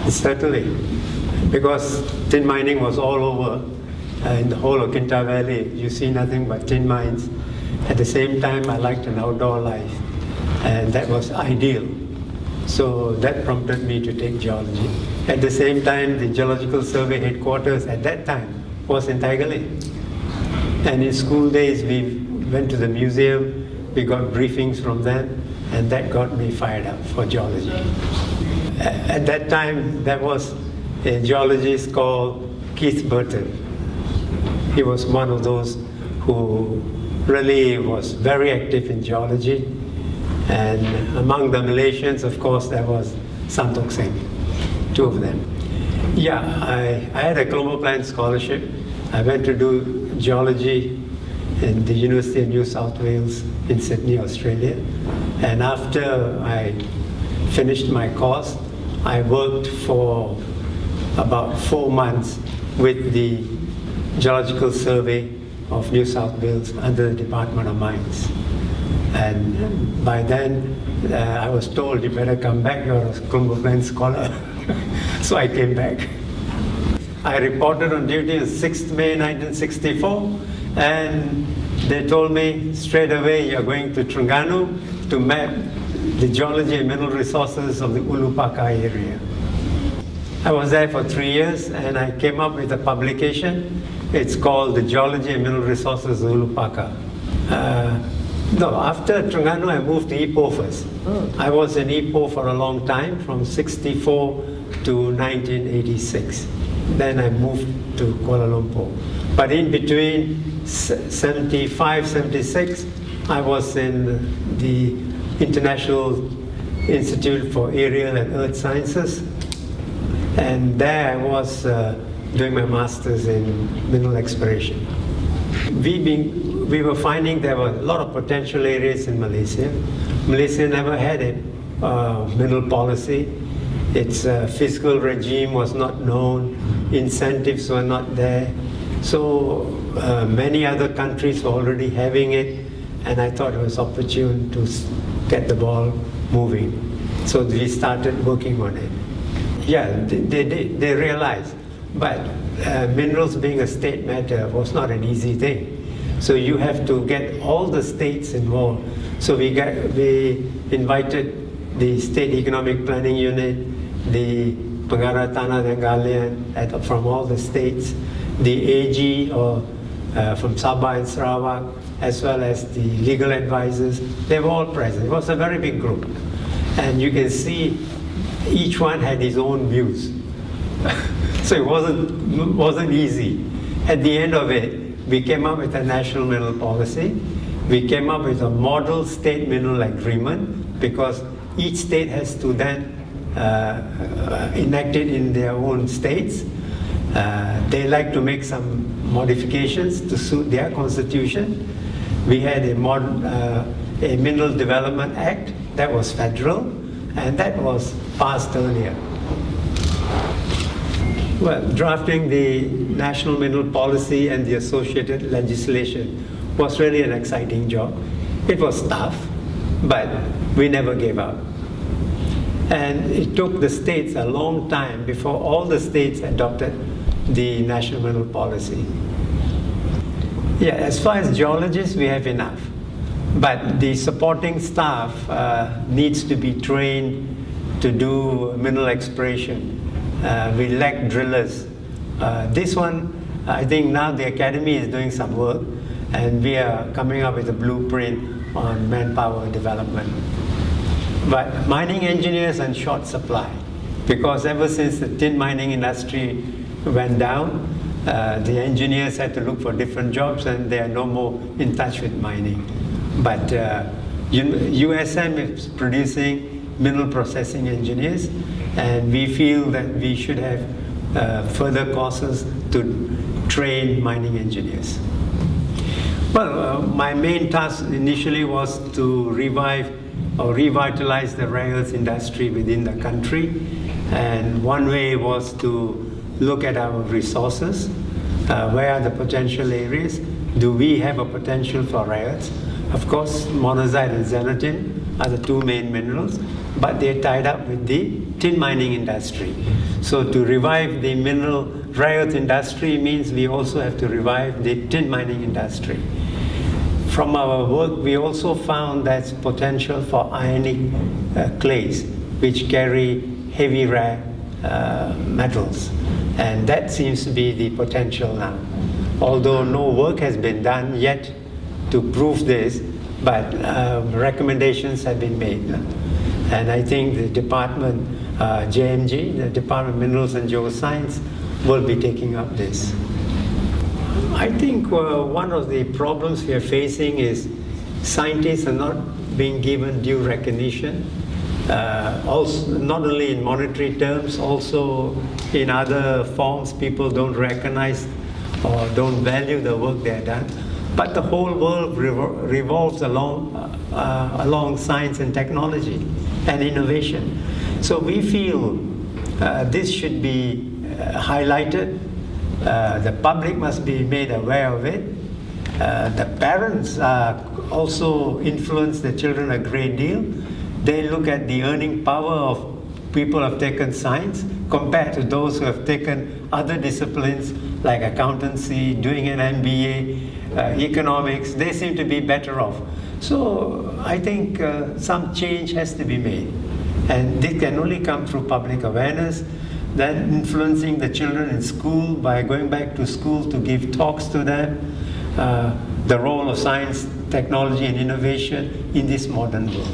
Certainly, because tin mining was all over in the whole of Kinta Valley. You see nothing but tin mines. At the same time, I liked an outdoor life, and that was ideal. So that prompted me to take geology. At the same time, the Geological Survey headquarters at that time was in Tiger Lane. And in school days, we went to the museum, we got briefings from them, and that got me fired up for geology. At that time, there was a geologist called Keith Burton. He was one of those who really was very active in geology. And among the Malaysians, of course, there was Santok Singh, two of them. Yeah, I had a Colombo Plan scholarship. I went to do geology in the University of New South Wales in Sydney, Australia. And after I finished my course, I worked for about 4 months with the Geological Survey of New South Wales under the Department of Mines. And by then, I was told, you better come back, you're a Colombo Plan scholar. So I came back. I reported on duty on 6th May 1964, and they told me straight away, you're going to Terengganu to map the geology and mineral resources of the Ulupaka area. I was there for 3 years, and I came up with a publication. It's called The Geology and Mineral Resources of Ulupaka. No, after Terengganu, I moved to Ipoh first. I was in Ipoh for a long time, from 64 to 1986. Then I moved to Kuala Lumpur. But in between 75, 76, I was in the International Institute for Aerial and Earth Sciences. And there I was doing my master's in mineral exploration. We were finding there were a lot of potential areas in Malaysia. Malaysia never had a mineral policy. Its fiscal regime was not known, incentives were not there. So many other countries were already having it, and I thought it was opportune to get the ball moving. So we started working on it. Yeah, they realized, but minerals being a state matter was not an easy thing. So you have to get all the states involved. So we invited the State Economic Planning Unit, the Pengarah Tanah dan Galian from all the states, the AG from Sabah and Sarawak, as well as the legal advisors. They were all present. It was a very big group. And you can see each one had his own views. So it wasn't easy. At the end of it, we came up with a national mineral policy. We came up with a model state mineral agreement, because each state has to then enact it in their own states. They like to make some modifications to suit their constitution. We had a Mineral Development Act that was federal, and that was passed earlier. Well, drafting the National Mineral Policy and the associated legislation was really an exciting job. It was tough, but we never gave up. And it took the states a long time before all the states adopted the National Mineral Policy. Yeah, as far as geologists, we have enough. But the supporting staff needs to be trained to do mineral exploration. We lack drillers. This one, I think now the Academy is doing some work, and we are coming up with a blueprint on manpower development. But mining engineers are in short supply, because ever since the tin mining industry went down, the engineers had to look for different jobs, and they are no more in touch with mining. But USM is producing mineral processing engineers, and we feel that we should have further courses to train mining engineers. Well, my main task initially was to revive or revitalize the rare earths industry within the country, and one way was to look at our resources. Where are the potential areas? Do we have a potential for rare earths? Of course, monazite and xanthine are the two main minerals, but they're tied up with the tin mining industry. So to revive the mineral rare earth industry means we also have to revive the tin mining industry. From our work, we also found that's potential for ionic clays, which carry heavy rare metals. And that seems to be the potential now. Although no work has been done yet to prove this, but recommendations have been made. And I think the department, JMG, the Department of Minerals and Geoscience, will be taking up this. I think one of the problems we are facing is scientists are not being given due recognition, also not only in monetary terms, also in other forms. People don't recognize or don't value the work they have done. But the whole world revolves along science and technology and innovation. So we feel this should be highlighted. The public must be made aware of it. The parents also influence the children a great deal. They look at the earning power of people who have taken science compared to those who have taken other disciplines like accountancy, doing an MBA, economics. They seem to be better off. So I think some change has to be made. And this can only come through public awareness, then influencing the children in school by going back to school to give talks to them, the role of science, technology, and innovation in this modern world.